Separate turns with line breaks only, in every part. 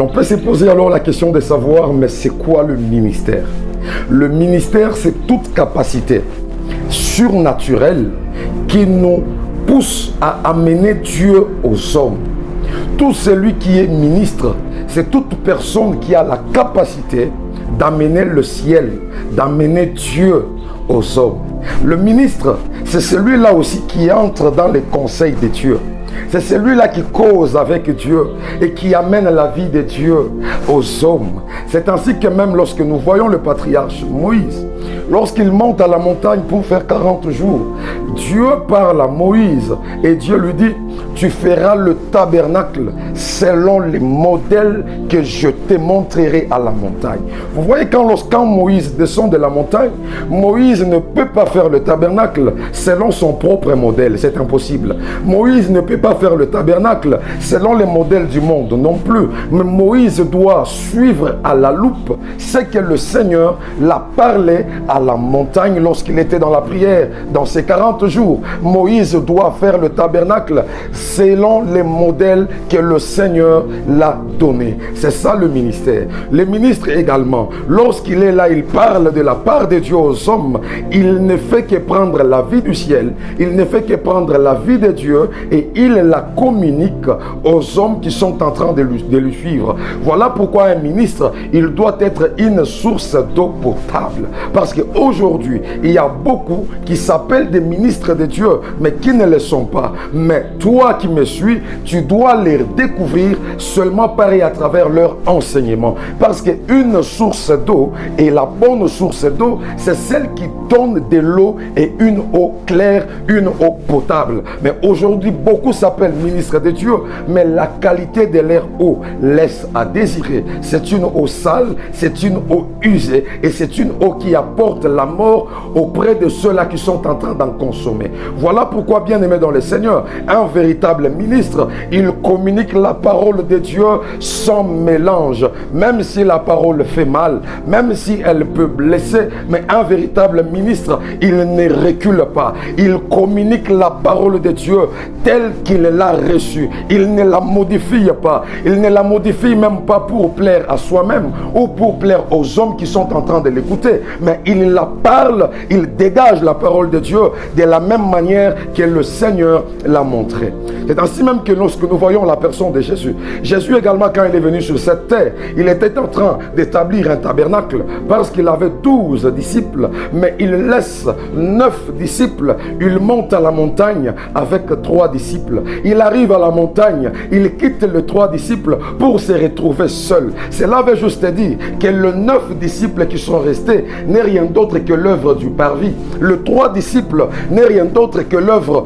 L'on peut se poser alors la question de savoir, mais c'est quoi le ministère? Le ministère, c'est toute capacité surnaturelle qui nous pousse à amener Dieu aux hommes. Tout celui qui est ministre, c'est toute personne qui a la capacité d'amener le ciel, d'amener Dieu aux hommes. Le ministre, c'est celui-là aussi qui entre dans les conseils de Dieu. C'est celui-là qui cause avec Dieu et qui amène la vie de Dieu aux hommes. C'est ainsi que même lorsque nous voyons le patriarche Moïse, lorsqu'il monte à la montagne pour faire 40 jours, Dieu parle à Moïse et Dieu lui dit: tu feras le tabernacle selon les modèles que je te montrerai à la montagne. Vous voyez, quand Moïse descend de la montagne, Moïse ne peut pas faire le tabernacle selon son propre modèle, c'est impossible. Moïse ne peut pas faire le tabernacle selon les modèles du monde non plus. Mais Moïse doit suivre à la loupe ce que le Seigneur l'a parlé à la montagne lorsqu'il était dans la prière, dans ces 40 jours. Moïse doit faire le tabernacle selon les modèles que le Seigneur l'a donné. C'est ça le ministère. Le ministre également, lorsqu'il est là, il parle de la part de Dieu aux hommes. Il ne fait que prendre la vie du ciel, il ne fait que prendre la vie de Dieu et il la communique aux hommes qui sont en train de lui suivre. Voilà pourquoi un ministre, il doit être une source d'eau potable. Parce qu'aujourd'hui, il y a beaucoup qui s'appellent des ministres de Dieu, mais qui ne le sont pas. Mais toi qui me suis, tu dois les découvrir seulement par et à travers leur enseignement. Parce qu'une source d'eau, et la bonne source d'eau, c'est celle qui donne de l'eau et une eau claire, une eau potable. Mais aujourd'hui, beaucoup s'appellent ministres de Dieu, mais la qualité de leur eau laisse à désirer. C'est une eau sale, c'est une eau usée, et c'est une eau qui apporte la mort auprès de ceux-là qui sont en train d'en consommer. Voilà pourquoi, bien aimé dans le Seigneur, un véritable ministre, il communique la parole de Dieu sans mélange, même si la parole fait mal, même si elle peut blesser, mais un véritable ministre, il ne recule pas. Il communique la parole de Dieu telle qu'il l'a reçue. Il ne la modifie pas. Il ne la modifie même pas pour plaire à soi-même ou pour plaire aux hommes qui sont en train de l'écouter, mais il la parle, il dégage la parole de Dieu de la même manière que le Seigneur l'a montré. C'est ainsi même que lorsque nous voyons la personne de Jésus, Jésus également, quand il est venu sur cette terre, il était en train d'établir un tabernacle parce qu'il avait 12 disciples, mais il laisse 9 disciples. Il monte à la montagne avec 3 disciples. Il arrive à la montagne, il quitte les 3 disciples pour se retrouver seul. Cela veut juste dire que les 9 disciples qui sont restés n'est rien d'autre que l'œuvre du parvis. Les 3 disciples n'est rien d'autre que l'œuvre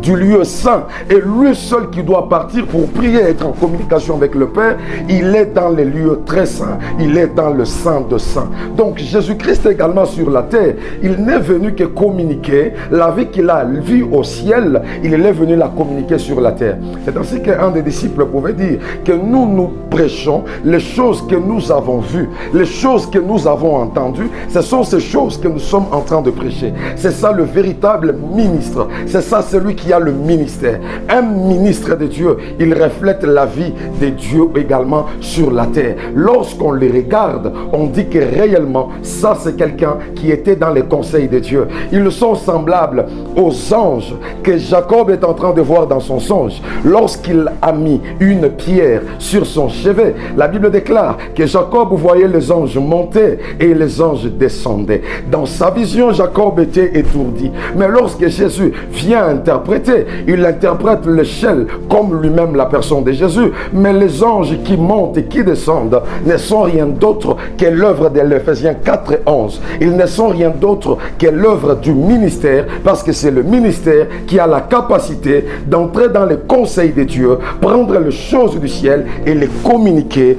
du lieu saint. Et lui seul qui doit partir pour prier et être en communication avec le Père, il est dans les lieux très saints. Il est dans le Saint de Saints. Donc Jésus-Christ également sur la terre, il n'est venu que communiquer la vie qu'il a vue au ciel. Il est venu la communiquer sur la terre. C'est ainsi qu'un des disciples pouvait dire que nous prêchons les choses que nous avons vues, les choses que nous avons entendues. Ce sont ces choses que nous sommes en train de prêcher. C'est ça le véritable ministre. C'est ça celui qui a le ministère. Un ministre de Dieu, il reflète la vie de Dieu également sur la terre. Lorsqu'on les regarde, on dit que réellement, ça c'est quelqu'un qui était dans les conseils de Dieu. Ils sont semblables aux anges que Jacob est en train de voir dans son songe. Lorsqu'il a mis une pierre sur son chevet, la Bible déclare que Jacob voyait les anges monter et les anges descendaient. Dans sa vision, Jacob était étourdi. Mais lorsque Jésus vient interpréter, il interprète l'échelle comme lui-même la personne de Jésus. Mais les anges qui montent et qui descendent ne sont rien d'autre que l'œuvre de l'Éphésiens 4 et 11. Ils ne sont rien d'autre que l'œuvre du ministère, parce que c'est le ministère qui a la capacité d'entrer dans les conseils de Dieu, prendre les choses du ciel et les communiquer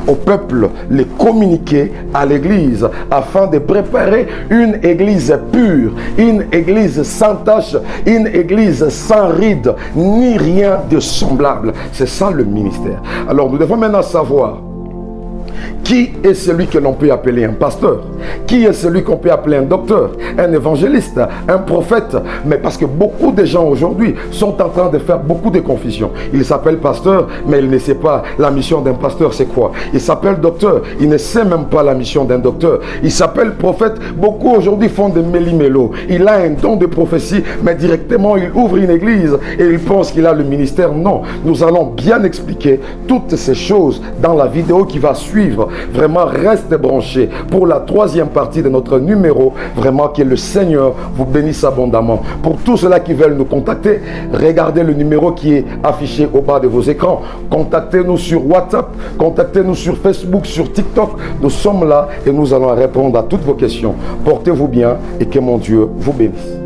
au peuple, les communiquer à l'église, afin de préparer une église pure, une église sans tache, une église sans ride, ni rien de semblable. C'est ça le ministère. Alors nous devons maintenant savoir Qui est celui que l'on peut appeler un pasteur? Qui est celui qu'on peut appeler un docteur, un évangéliste, un prophète? Mais parce que beaucoup de gens aujourd'hui sont en train de faire beaucoup de confusion. Il s'appelle pasteur, mais il ne sait pas la mission d'un pasteur, c'est quoi. Il s'appelle docteur, il ne sait même pas la mission d'un docteur. Il s'appelle prophète, beaucoup aujourd'hui font des méli-mélo. Il a un don de prophétie, mais directement il ouvre une église et il pense qu'il a le ministère. Non, nous allons bien expliquer toutes ces choses dans la vidéo qui va suivre. Vraiment, reste branché pour la troisième partie de notre numéro. Vraiment, que le Seigneur vous bénisse abondamment. Pour tous ceux-là qui veulent nous contacter, regardez le numéro qui est affiché au bas de vos écrans. Contactez-nous sur WhatsApp, contactez-nous sur Facebook, sur TikTok. Nous sommes là et nous allons répondre à toutes vos questions. Portez-vous bien et que mon Dieu vous bénisse.